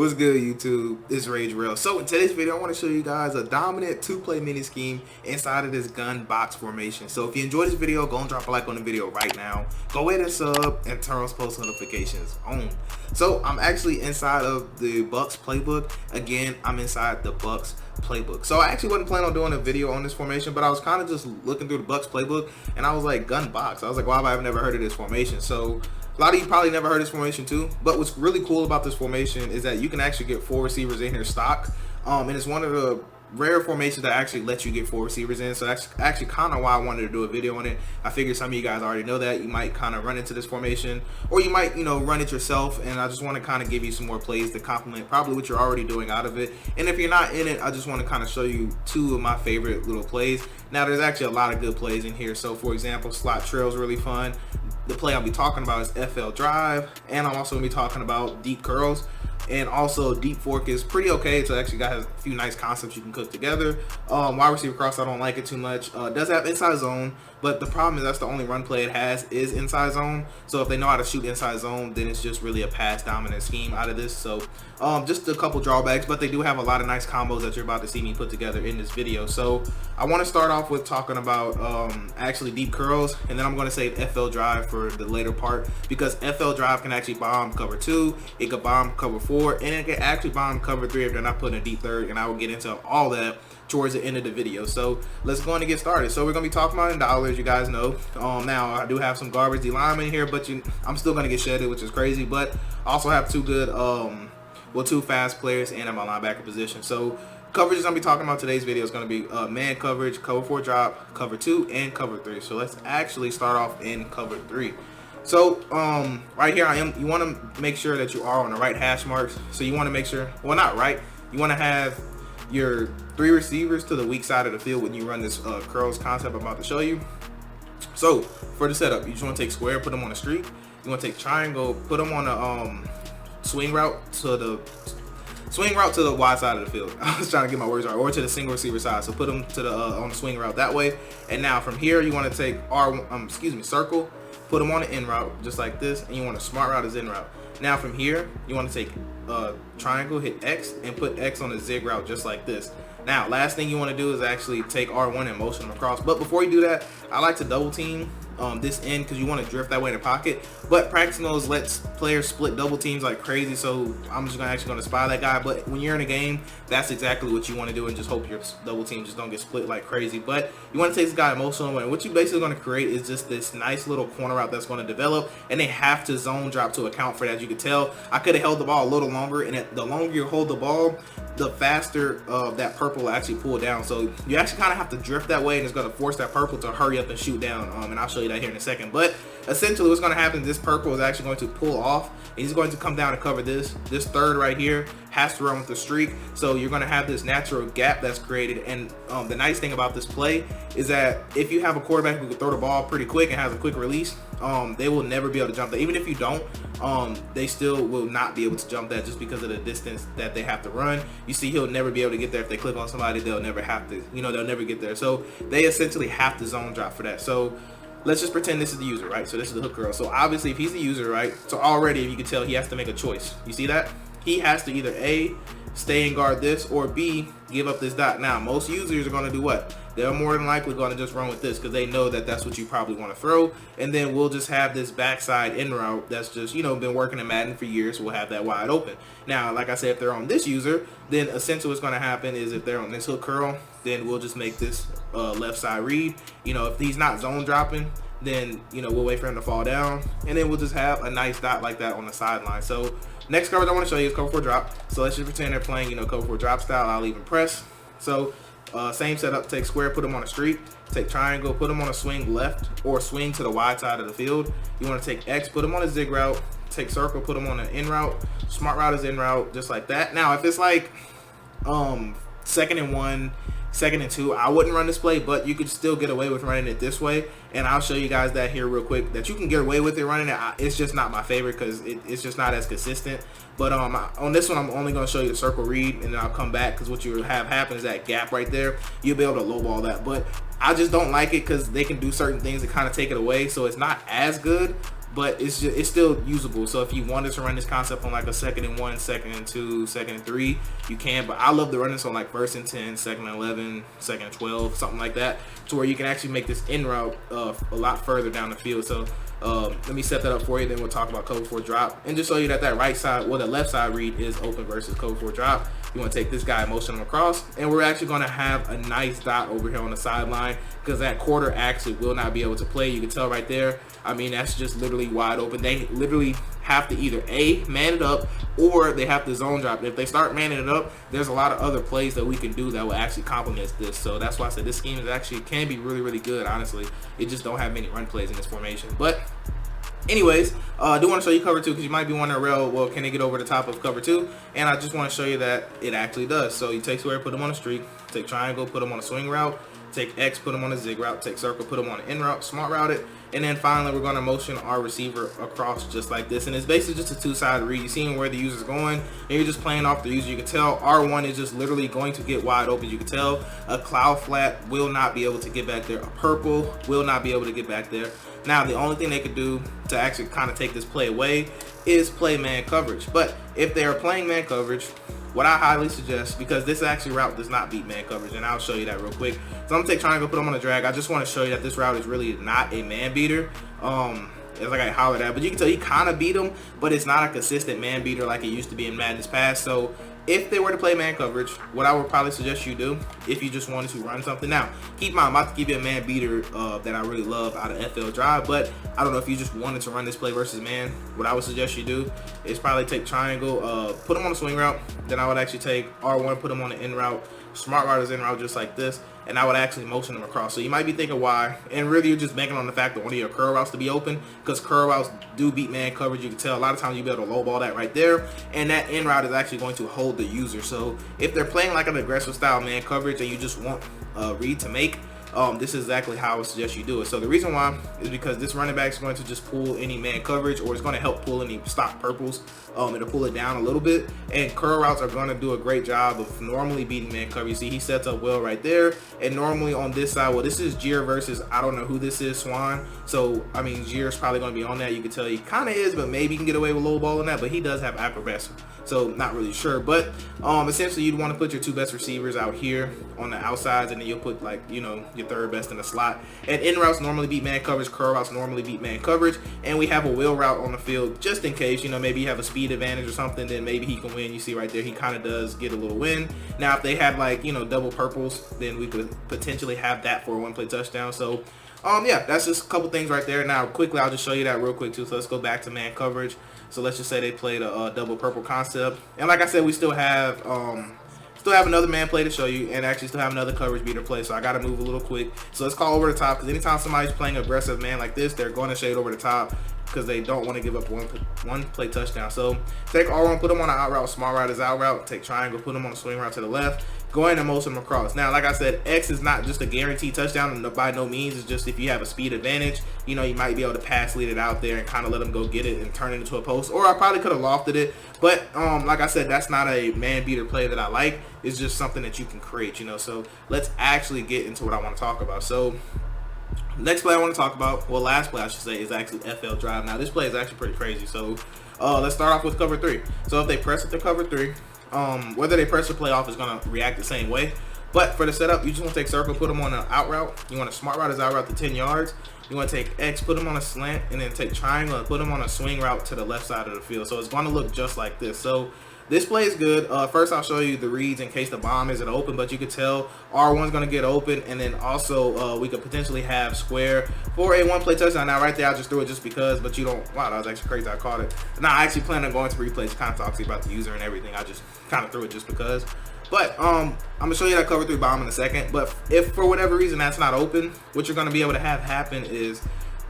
What's good, YouTube? It's Rage Real. So in today's video, I want to show you guys a dominant two-play mini scheme inside of this gun box formation. So if you enjoyed this video, go and drop a like on the video right now. Go ahead and sub and turn on post notifications on. So I'm actually inside of the Bucs playbook. Again, I'm inside the Bucs playbook. So I actually wasn't planning on doing a video on this formation, but I was kind of just looking through the Bucs playbook and I was like, gun box. I was like, why have I never heard of this formation? So a lot of you probably never heard this formation too, but what's really cool about this formation is that you can actually get 4 receivers in here stock, and it's one of the rare formations that actually let you get 4 receivers in. So that's actually kind of why I wanted to do a video on it. I figured some of you guys already know that you might kind of run into this formation, or you might, you know, run it yourself, and I just want to kind of give you some more plays to complement probably what you're already doing out of it. And if you're not in it, I just want to kind of show you 2 of my favorite little plays. Now there's actually a lot of good plays in here. So for example, slot trail is really fun. The play I'll be talking about is FL drive, and I'm also going to be talking about deep curls, and also deep fork is pretty okay. It's actually got a few nice concepts you can cook together. Wide receiver cross, I don't like it too much. It does have inside zone, but the problem is that's the only run play it has is inside zone. So if they know how to shoot inside zone, then it's just really a pass dominant scheme out of this. So just a couple drawbacks, but they do have a lot of nice combos that you're about to see me put together in this video. So I want to start off with talking about actually deep curls, and then I'm going to say FL drive for the later part, because FL drive can actually bomb cover 2, it could bomb cover 4, and it can actually bomb cover 3 if they're not putting a deep third, and I will get into all that towards the end of the video. So let's go on and get started. So we're going to be talking about in dollars, you guys know. Now I do have some garbage D linemen here, but I'm still going to get shedded, which is crazy, but I also have 2 good, 2 fast players and in my linebacker position. So coverages I'm be talking about today's video is going to be man coverage, cover 4 drop, cover 2, and cover 3. So let's actually start off in cover 3. So right here you want to make sure that you are on the right hash marks. So you want to make sure, well, not right, you want to have your 3 receivers to the weak side of the field when you run this curls concept I'm about to show you. So for the setup, you just want to take square, put them on a streak. You want to take triangle, put them on a swing route to the wide side of the field. I was trying to get my words right, or to the single receiver side. So put them to the on the swing route that way. And now from here, you want to take circle, put them on the in route just like this, and you want to smart route as in route. Now from here, you want to take triangle, hit X, and put X on the zig route just like this. Now last thing you want to do is actually take R1 and motion them across. But before you do that, I like to double team this end, because you want to drift that way in the pocket. But practice knows lets players split double teams like crazy, so I'm just actually going to spy that guy. But when you're in a game, that's exactly what you want to do, and just hope your double team just don't get split like crazy. But you want to take this guy emotional, and what you basically going to create is just this nice little corner route that's going to develop, and they have to zone drop to account for that. As you can tell, I could have held the ball a little longer, and the longer you hold the ball, the faster that purple will actually pull down. So you actually kind of have to drift that way, and it's going to force that purple to hurry up and shoot down, and I'll show you that here in a second. But essentially what's going to happen is this purple is actually going to pull off, and he's going to come down and cover this third right here, has to run with the streak. So you're going to have this natural gap that's created. And the nice thing about this play is that if you have a quarterback who can throw the ball pretty quick and has a quick release, they will never be able to jump that. Even if you don't, they still will not be able to jump that, just because of the distance that they have to run. You see, he'll never be able to get there. If they clip on somebody, they'll never have to, they'll never get there. So they essentially have to zone drop for that. So let's just pretend this is the user, right? So this is the hook curl. So obviously if he's the user, right, so already if you can tell, he has to make a choice. You see that? He has to either A, stay and guard this, or B, give up this dot. Now most users are going to do what? They're more than likely going to just run with this, because they know that that's what you probably want to throw. And then we'll just have this backside in route that's just, been working in Madden for years. We'll have that wide open. Now, like I said, if they're on this user, then essentially what's going to happen is if they're on this hook curl, then we'll just make this left side read. If he's not zone dropping, then we'll wait for him to fall down, and then we'll just have a nice dot like that on the sideline. So next coverage I want to show you is cover 4 drop. So let's just pretend they're playing cover 4 drop style. I'll even press. So same setup, take square, put them on a streak, take triangle, put them on a swing left, or swing to the wide side of the field. You want to take X, put them on a zig route, take circle, put them on an in route, smart route is in route, just like that. Now if it's like 2nd and 1, 2nd and 2, I wouldn't run this play, but you could still get away with running it this way, and I'll show you guys that here real quick, that you can get away with it running it. It's just not my favorite, because it's just not as consistent. But on this one, I'm only going to show you the circle read, and then I'll come back, because what you have happen is that gap right there, you'll be able to lowball that. But I just don't like it, because they can do certain things to kind of take it away, so it's not as good. but it's still usable. So if you wanted to run this concept on like a 2nd and 1, 2nd and 2, 2nd and 3, you can. But I love to run this on like 1st and 10, 2nd and 11, 2nd and 12, something like that, to where you can actually make this in route a lot further down the field. So let me set that up for you, then we'll talk about cover 4 drop, and just show you that right side, well, the left side read is open versus cover 4 drop. You want to take this guy, motion him across, and we're actually going to have a nice dot over here on the sideline, because that quarter actually will not be able to play. You can tell right there, I mean, that's just literally wide open. They literally have to either A, man it up, or they have to zone drop. And if they start manning it up, there's a lot of other plays that we can do that will actually complement this. So that's why I said this scheme is actually can be really, really good, honestly. It just don't have many run plays in this formation. But anyways, I do want to show you cover 2, because you might be wondering, well, can they get over the top of cover 2? And I just want to show you that it actually does. So you take square, put them on a streak, take triangle, put them on a swing route, take X, put them on a zig route, take circle, put them on an in route, smart route it, and then finally we're going to motion our receiver across just like this. And it's basically just a 2-side read. You're seeing where the user's going, and you're just playing off the user. You can tell R1 is just literally going to get wide open. You can tell a cloud flat will not be able to get back there. A purple will not be able to get back there. Now, the only thing they could do to actually kind of take this play away is play man coverage. But if they are playing man coverage, what I highly suggest, because this actually route does not beat man coverage, and I'll show you that real quick. So I'm gonna take triangle, put them on a drag. I just want to show you that this route is really not a man beater. It's like I hollered at, but you can tell he kind of beat him, but it's not a consistent man beater like it used to be in Madden's past. So if they were to play man coverage, what I would probably suggest you do, if you just wanted to run something. Now, keep in mind, I'm about to give you a man beater that I really love out of FL Drive, but I don't know if you just wanted to run this play versus man. What I would suggest you do is probably take triangle, put them on a swing route. Then I would actually take R1, put them on the in route, smart route is in route just like this, and I would actually motion them across. So you might be thinking why, and really you're just banking on the fact that one of your curl routes to be open, because curl routes do beat man coverage. You can tell a lot of times you'll be able to low ball that right there, and that in route is actually going to hold the user. So if they're playing like an aggressive style man coverage and you just want a read to make, this is exactly how I would suggest you do it. So the reason why is because this running back is going to just pull any man coverage, or it's going to help pull any stock purples. It'll pull it down a little bit, and curl routes are going to do a great job of normally beating man coverage. You see he sets up well right there, and normally on this side, well, this is Jier versus, I don't know who this is, Swan. So I mean, Jier's probably going to be on that. You can tell he kind of is, but maybe he can get away with low ball in that, but he does have acrobats, so not really sure. But essentially you'd want to put your 2 best receivers out here on the outsides, and then you'll put, like, you know, your 3rd best in the slot. And in routes normally beat man coverage, curl routes normally beat man coverage, and we have a wheel route on the field just in case, you know, maybe you have a speed advantage or something, then maybe he can win. You see right there, he kind of does get a little win. Now if they had, like, you know, double purples, then we could potentially have that for a 1-play touchdown. So yeah, that's just a couple things right there. Now quickly, I'll just show you that real quick too. So let's go back to man coverage. So let's just say they played a double purple concept, and like I said, we still have another man play to show you, and actually still have another coverage beater play. So I got to move a little quick. So let's call over the top, because anytime somebody's playing aggressive man like this, they're going to shade over the top, because they don't want to give up one play touchdown. So take R1, put them on an out route, smart route is out route, take triangle, put them on a swing route to the left, go ahead and motion them across. Now, like I said, X is not just a guaranteed touchdown, by no means. It's just if you have a speed advantage, you know, you might be able to pass lead it out there and kind of let them go get it and turn it into a post. Or I probably could have lofted it, but like I said, that's not a man beater play that I like. It's just something that you can create, you know. So let's actually get into what I want to talk about. So next play I want to talk about, well, last play I should say, is actually FL Drive. Now this play is actually pretty crazy. So let's start off with cover 3. So if they press it to cover 3, whether they press or play off is going to react the same way. But for the setup, you just want to take circle, put them on an out route. You want to smart route is out route to 10 yards. You want to take X, put them on a slant, and then take triangle and put them on a swing route to the left side of the field. So it's going to look just like this. So this play is good. First, I'll show you the reads in case the bomb isn't open, but you can tell R1's going to get open, and then also we could potentially have square for a 1-play touchdown. Now, right there, I just threw it just because, but you don't. Wow, that was actually crazy. I caught it. Now, I actually plan on going to replays to kind of talk to you about the user and everything. I just kind of threw it just because. But I'm gonna show you that cover 3 bomb in a second. But if for whatever reason that's not open, what you're gonna be able to have happen is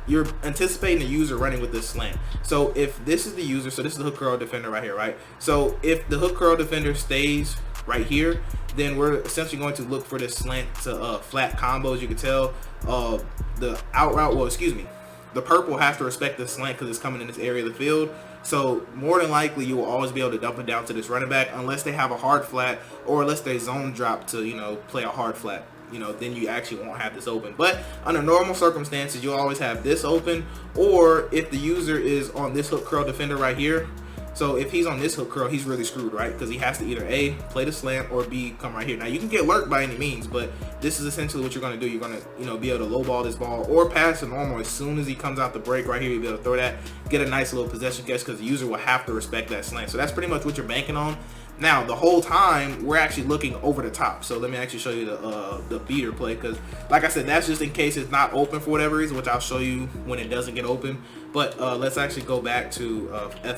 you're anticipating the user running with this slant. So if this is the user, so this is the hook curl defender right here, right? So if the hook curl defender stays right here, then we're essentially going to look for this slant to flat combos. You can tell the out route, well, excuse me, the purple has to respect the slant because it's coming in this area of the field. So more than likely you will always be able to dump it down to this running back unless they have a hard flat or unless they zone drop to, you know, play a hard flat. then you actually won't have this open. But under normal circumstances, you'll always have this open, or if the user is on this hook curl defender right here. So if he's on this hook curl, he's really screwed, right? Because he has to either A, play the slant, or B, come right here. Now you can get lurked by any means, but this is essentially what you're going to do. You're going to, be able to lowball this ball or pass it normal. As soon as he comes out the break right here, you'll be able to throw that, get a nice little possession catch, because the user will have to respect that slant. So that's pretty much what you're banking on. Now the whole time we're actually looking over the top. So let me actually show you the beater play, because like I said, that's just in case it's not open for whatever reason, which I'll show you when it doesn't get open. But let's actually go back to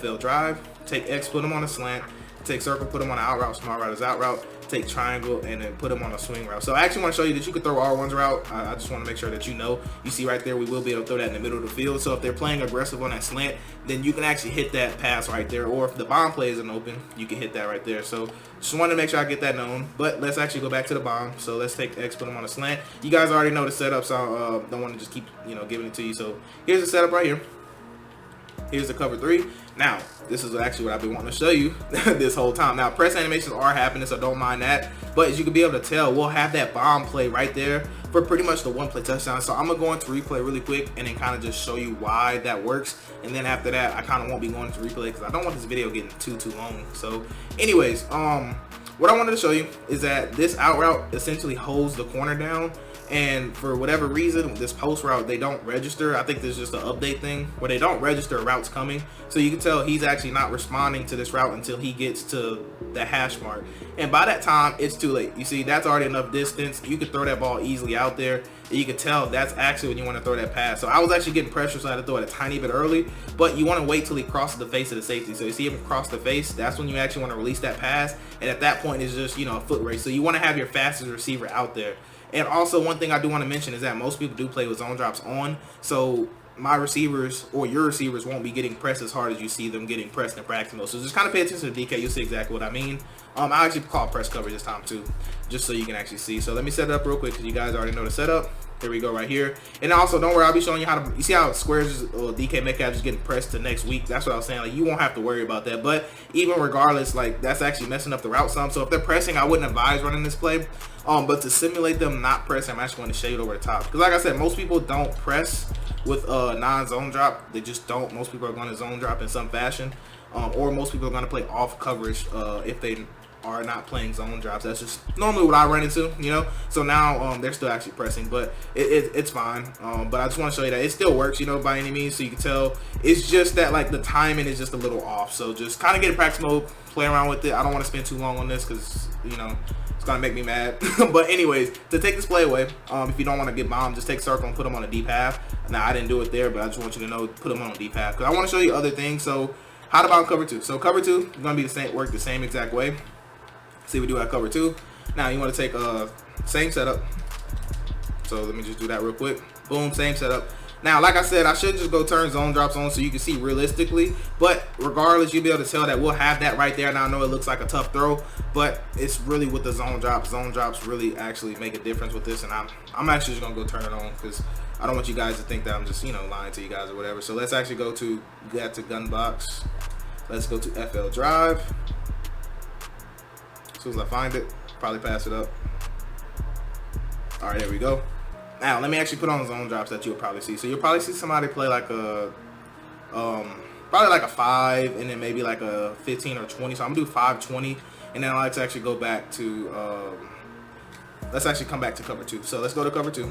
FL drive. Take X, put him on a slant. Take circle, put him on an out route. Smart route is out route. Take triangle, and then put him on a swing route. So I actually want to show you that you could throw R1's route. I just want to make sure that you see right there, we will be able to throw that in the middle of the field. So if they're playing aggressive on that slant, then you can actually hit that pass right there. Or if the bomb play isn't open, you can hit that right there. So just wanted to make sure I get that known. But let's actually go back to the bomb. So let's take X, put him on a slant. You guys already know the setup, so I don't want to just keep giving it to you. So here's the setup right here. Here's the cover 3. Now, this is actually what I've been wanting to show you this whole time. Now, press animations are happening, so don't mind that. But as you can be able to tell, we'll have that bomb play right there for pretty much the one play touchdown. So I'm going to go into replay really quick and then kind of just show you why that works. And then after that, I kind of won't be going into replay because I don't want this video getting too long. So anyways, what I wanted to show you is that this out route essentially holds the corner down. And for whatever reason, this post route, they don't register. I think there's just an update thing where they don't register routes coming. So you can tell he's actually not responding to this route until he gets to the hash mark. And by that time, it's too late. You see, that's already enough distance. You could throw that ball easily out there. And you can tell that's actually when you want to throw that pass. So I was actually getting pressure, so I had to throw it a tiny bit early. But you want to wait till he crosses the face of the safety. So you see him cross the face, that's when you actually want to release that pass. And at that point, it's just, a foot race. So you want to have your fastest receiver out there. And also, one thing I do want to mention is that most people do play with zone drops on. So my receivers or your receivers won't be getting pressed as hard as you see them getting pressed in practice mode. So just kind of pay attention to DK. You'll see exactly what I mean. I actually call press coverage this time too, just so you can actually see. So let me set it up real quick because you guys already know the setup. Here we go right here. And also, don't worry, I'll be showing you how to, you see how Squares DK Metcalf is getting pressed to next week. That's what I was saying. Like, you won't have to worry about that. But even regardless, like, that's actually messing up the route some. So if they're pressing, I wouldn't advise running this play. But to simulate them not pressing, I'm actually going to shade over the top. Because like I said, most people don't press with non-zone drop. They just don't. Most people are going to zone drop in some fashion. Or most people are going to play off coverage if they are not playing zone drops. That's just normally what I run into, So now they're still actually pressing, but it's fine. But I just want to show you that it still works, by any means. So you can tell it's just that like the timing is just a little off. So just kind of get in practice mode, play around with it. I don't want to spend too long on this because it's gonna make me mad. But anyways, to take this play away, if you don't want to get bombed, just take circle and put them on a deep half. Now I didn't do it there, but I just want you to know, put them on a deep half because I want to show you other things. So how about cover 2? So cover 2 is gonna be work the same exact way. See, we do at cover 2. Now you want to take same setup. So let me just do that real quick. Boom, same setup. Now, like I said, I should just go turn zone drops on so you can see realistically. But regardless, you'll be able to tell that we'll have that right there. Now I know it looks like a tough throw, but it's really with the zone drops. Zone drops really actually make a difference with this, and I'm actually just gonna go turn it on because I don't want you guys to think that I'm just lying to you guys or whatever. So let's actually go to gun box. Let's go to FL drive. As soon as I find it, probably pass it up. All right, there we go. Now let me actually put on zone drops that you'll probably see. So you'll probably see somebody play like a probably like a 5 and then maybe like a 15 or 20. So I'm gonna do 5-20, and then let's actually go back to let's actually come back to cover 2. So let's go to cover 2.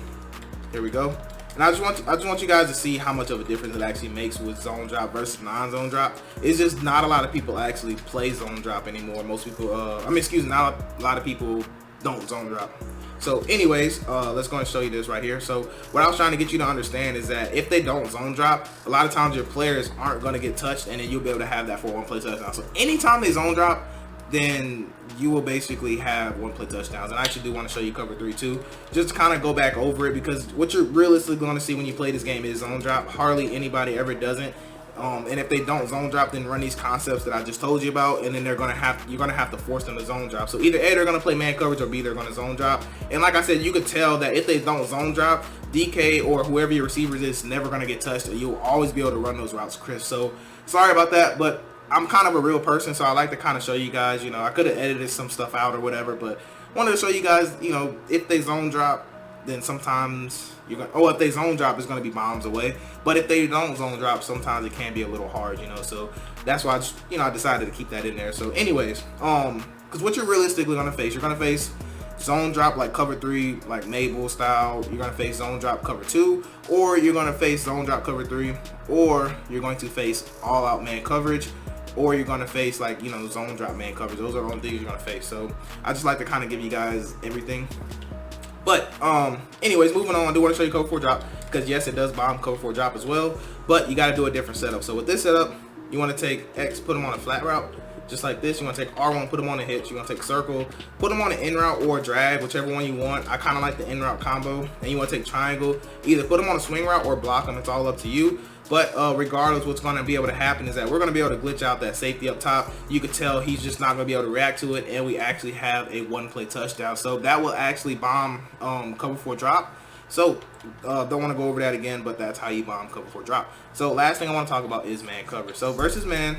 Here we go. And I just want you guys to see how much of a difference it actually makes with zone drop versus non-zone drop. It's just not a lot of people actually play zone drop anymore. Most people, not a lot of people don't zone drop. So anyways, let's go and show you this right here. So what I was trying to get you to understand is that if they don't zone drop, a lot of times your players aren't going to get touched, and then you'll be able to have that for one play touchdown. So anytime they zone drop, then you will basically have one play touchdowns. And I actually do want to show you cover 3 too, just to kind of go back over it, because what you're realistically going to see when you play this game is zone drop. Hardly anybody ever doesn't. And if they don't zone drop, then run these concepts that I just told you about, and then you're gonna have to force them to zone drop. So either A, they're gonna play man coverage, or B, they're gonna zone drop. And like I said, you could tell that if they don't zone drop, DK or whoever your receivers is never gonna get touched, and you'll always be able to run those routes crisp. So sorry about that, but I'm kind of a real person, so I like to kind of show you guys. I could have edited some stuff out or whatever, but wanted to show you guys, you know, if they zone drop, then sometimes you're gonna, oh, if they zone drop, it's gonna be bombs away. But if they don't zone drop, sometimes it can be a little hard, you know. So that's why I decided to keep that in there. So anyways, because what you're realistically gonna face, you're gonna face zone drop like cover 3, like Mabel style. You're gonna face zone drop cover 2, or you're gonna face zone drop cover 3, or you're going to face all out man coverage, or you're gonna face, like, you know, zone drop man coverage. Those are the only things you're gonna face. So I just like to kind of give you guys everything. But anyways, moving on, I do want to show you cover 4 drop, because yes, it does bomb cover 4 drop as well, but you got to do a different setup. So with this setup, you want to take X, put them on a flat route, just like this. You want to take R1, put them on a hitch. You want to take circle, put them on an in route or drag, whichever one you want. I kind of like the in route combo. And you want to take triangle, either put them on a swing route or block them. It's all up to you. But regardless, what's going to be able to happen is that we're going to be able to glitch out that safety up top. You could tell he's just not going to be able to react to it, and we actually have a 1-play touchdown. So that will actually bomb cover 4 drop. So don't want to go over that again, but that's how you bomb cover 4 drop. So last thing I want to talk about is man cover. So versus man,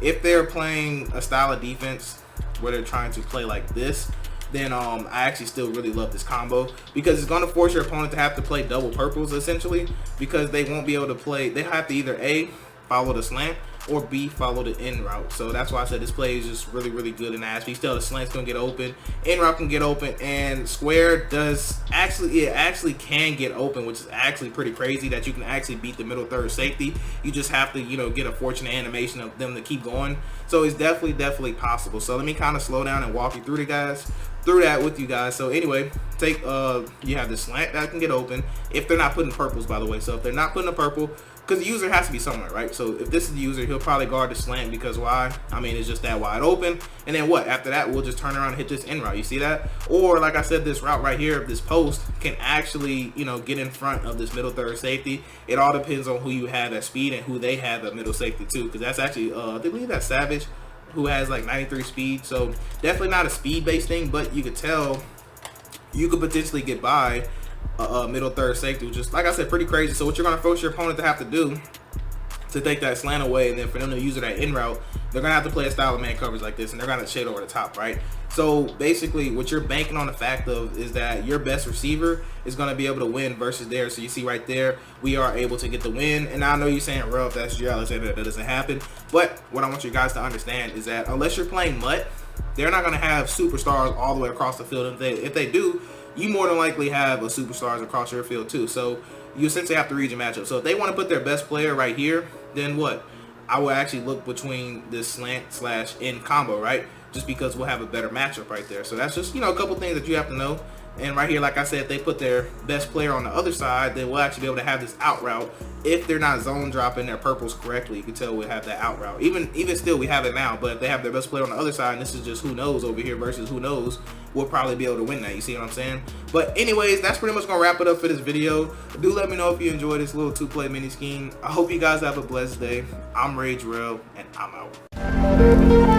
if they're playing a style of defense where they're trying to play like this, then I actually still really love this combo, because it's going to force your opponent to have to play double purples essentially, because they won't be able to play, they have to either A, follow the slant, or B, follow the in route. So that's why I said this play is just really, really good in Ash. You still, the slant's gonna get open, in route can get open, and square does actually, it actually can get open, which is actually pretty crazy that you can actually beat the middle third safety. You just have to, you know, get a fortunate animation of them to keep going. So it's definitely possible. So let me kind of slow down and walk you through that with you guys. So anyway, take you have the slant that can get open if they're not putting purples, by the way. So if they're not putting a purple, because the user has to be somewhere, right? So if this is the user, he'll probably guard the slant, because why? I mean, it's just that wide open. And then what? After that, we'll just turn around and hit this in route. You see that? Or like I said, this route right here, this post can actually, you know, get in front of this middle third safety. It all depends on who you have at speed and who they have at middle safety too, because that's actually, I believe that's Savage, who has like 93 speed. So definitely not a speed based thing, but you could tell you could potentially get by middle third safety, which is, like I said, pretty crazy. So what you're going to force your opponent to have to do to take that slant away, and then for them to use it at in route, they're going to have to play a style of man coverage like this, and they're going to shade over the top, right? So basically what you're banking on the fact of is that your best receiver is going to be able to win versus theirs. So you see right there, we are able to get the win. And I know you're saying, well, if that's J. Alexander, that doesn't happen. But what I want you guys to understand is that unless you're playing MUT, they're not going to have superstars all the way across the field. If they do, you more than likely have a superstars across your field too. So you essentially have to read your matchup. So if they want to put their best player right here, then what? I will actually look between this slant slash in combo, right? Just because we'll have a better matchup right there. So that's just, you know, a couple things that you have to know. And right here, like I said, if they put their best player on the other side, then we'll actually be able to have this out route. If they're not zone dropping their purples correctly, you can tell we'll have that out route. Even still, we have it now. But if they have their best player on the other side, and this is just who knows over here versus who knows, we'll probably be able to win that. You see what I'm saying? But anyways, that's pretty much going to wrap it up for this video. Do let me know if you enjoyed this little 2-play mini scheme. I hope you guys have a blessed day. I'm Rage Real, and I'm out.